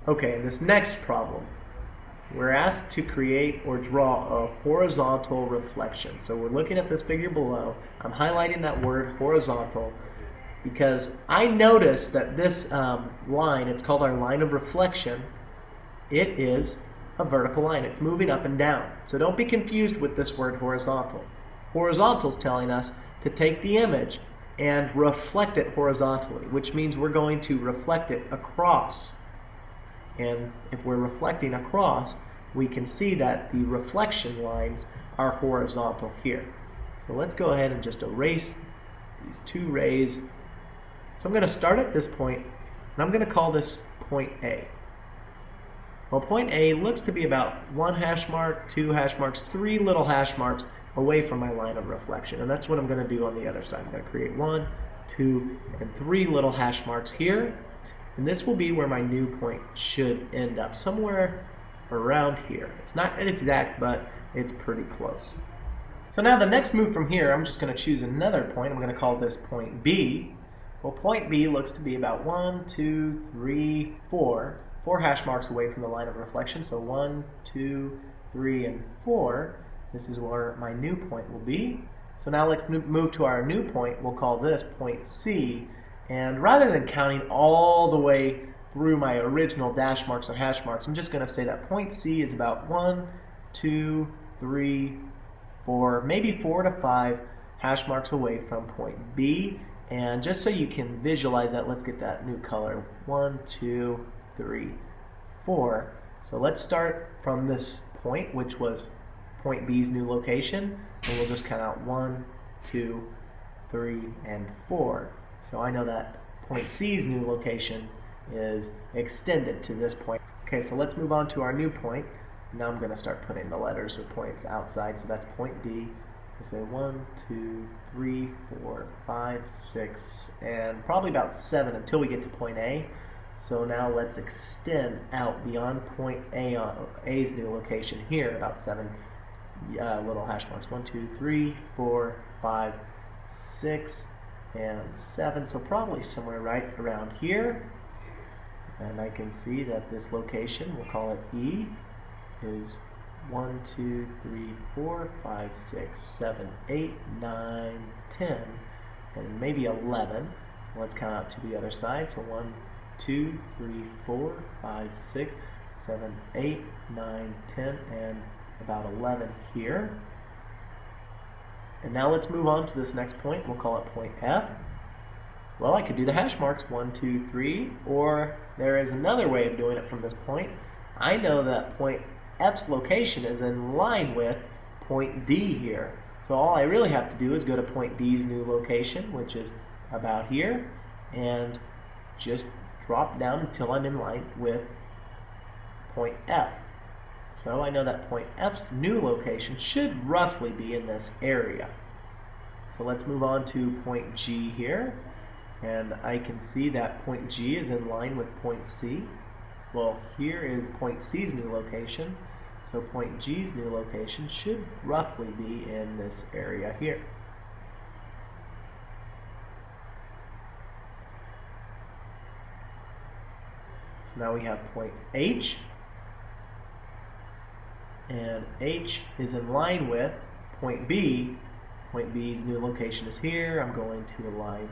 Okay, in this next problem, we're asked to create or draw a horizontal reflection. So we're looking at this figure below. I'm highlighting that word horizontal because I noticed that this line, it's called our line of reflection, it is a vertical line. It's moving up and down. So don't be confused with this word horizontal. Horizontal is telling us to take the image and reflect it horizontally, which means we're going to reflect it across. And if we're reflecting across, we can see that the reflection lines are horizontal here. So let's go ahead and just erase these two rays. So I'm going to start at this point, and I'm going to call this point A. Well, point A looks to be about 1 hash mark, 2 hash marks, 3 little hash marks away from my line of reflection. And that's what I'm going to do on the other side. I'm going to create 1, 2, and 3 little hash marks here. And this will be where my new point should end up, somewhere around here. It's not exact, but it's pretty close. So now the next move from here, I'm just going to choose another point. I'm going to call this point B. Well, point B looks to be about 1, 2, 3, 4 hash marks away from the line of reflection. So 1, 2, 3, and 4. This is where my new point will be. So now let's move to our new point. We'll call this point C. And rather than counting all the way through my original dash marks or hash marks, I'm just going to say that point C is about 1, 2, 3, 4, maybe 4 to 5 hash marks away from point B. And just so you can visualize that, let's get that new color. 1, 2, 3, 4. So let's start from this point, which was point B's new location, and we'll just count out 1, 2, 3, and 4. So I know that point C's new location is extended to this point. Okay, so let's move on to our new point. Now I'm going to start putting the letters or points outside. So that's point D. We'll say 1, 2, 3, 4, 5, 6, and probably about 7 until we get to point A. So now let's extend out beyond point A on A's new location here, about 7 little hash marks. 1, 2, 3, 4, 5, 6, and 7. So probably somewhere right around here. And I can see that this location, we'll call it E, is 1, 2, 3, 4, 5, 6, 7, 8, 9, 10, and maybe 11. So let's count out to the other side. So 1, 2, 3, 4, 5, 6, 7, 8, 9, 10, and about 11 here. And now let's move on to this next point. We'll call it point F. Well, I could do the hash marks 1, 2, 3, or there is another way of doing it from this point. I know that point F's location is in line with point D here. So all I really have to do is go to point D's new location, which is about here, and just drop down until I'm in line with point F. So I know that point F's new location should roughly be in this area. So let's move on to point G here. And I can see that point G is in line with point C. Well, here is point C's new location. So point G's new location should roughly be in this area here. So now we have point H. And H is in line with point B. Point B's new location is here. I'm going to align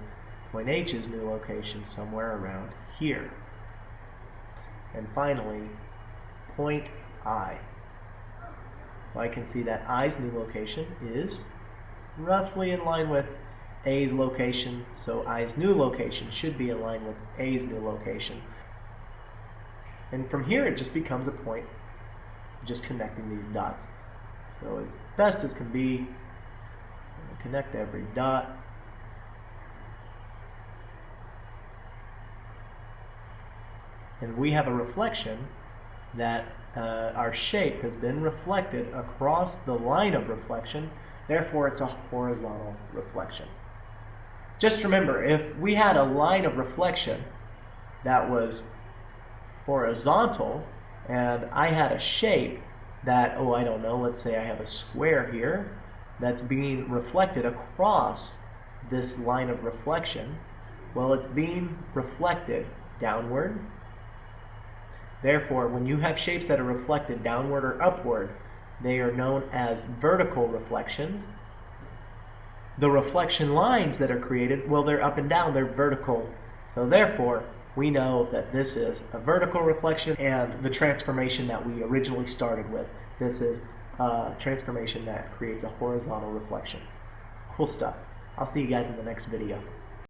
point H's new location somewhere around here. And finally, point I. Well, I can see that I's new location is roughly in line with A's location, so I's new location should be in line with A's new location. And from here, it just becomes a point just connecting these dots. So as best as can be, connect every dot. And we have a reflection that our shape has been reflected across the line of reflection, therefore it's a horizontal reflection. Just remember, if we had a line of reflection that was horizontal, and I had a shape that, oh, I don't know, let's say I have a square here that's being reflected across this line of reflection. Well, it's being reflected downward, Therefore, when you have shapes that are reflected downward or upward, they are known as vertical reflections. The reflection lines that are created, well, they're up and down, they're vertical. So therefore, we know that this is a vertical reflection, and the transformation that we originally started with, this is a transformation that creates a horizontal reflection. Cool stuff. I'll see you guys in the next video.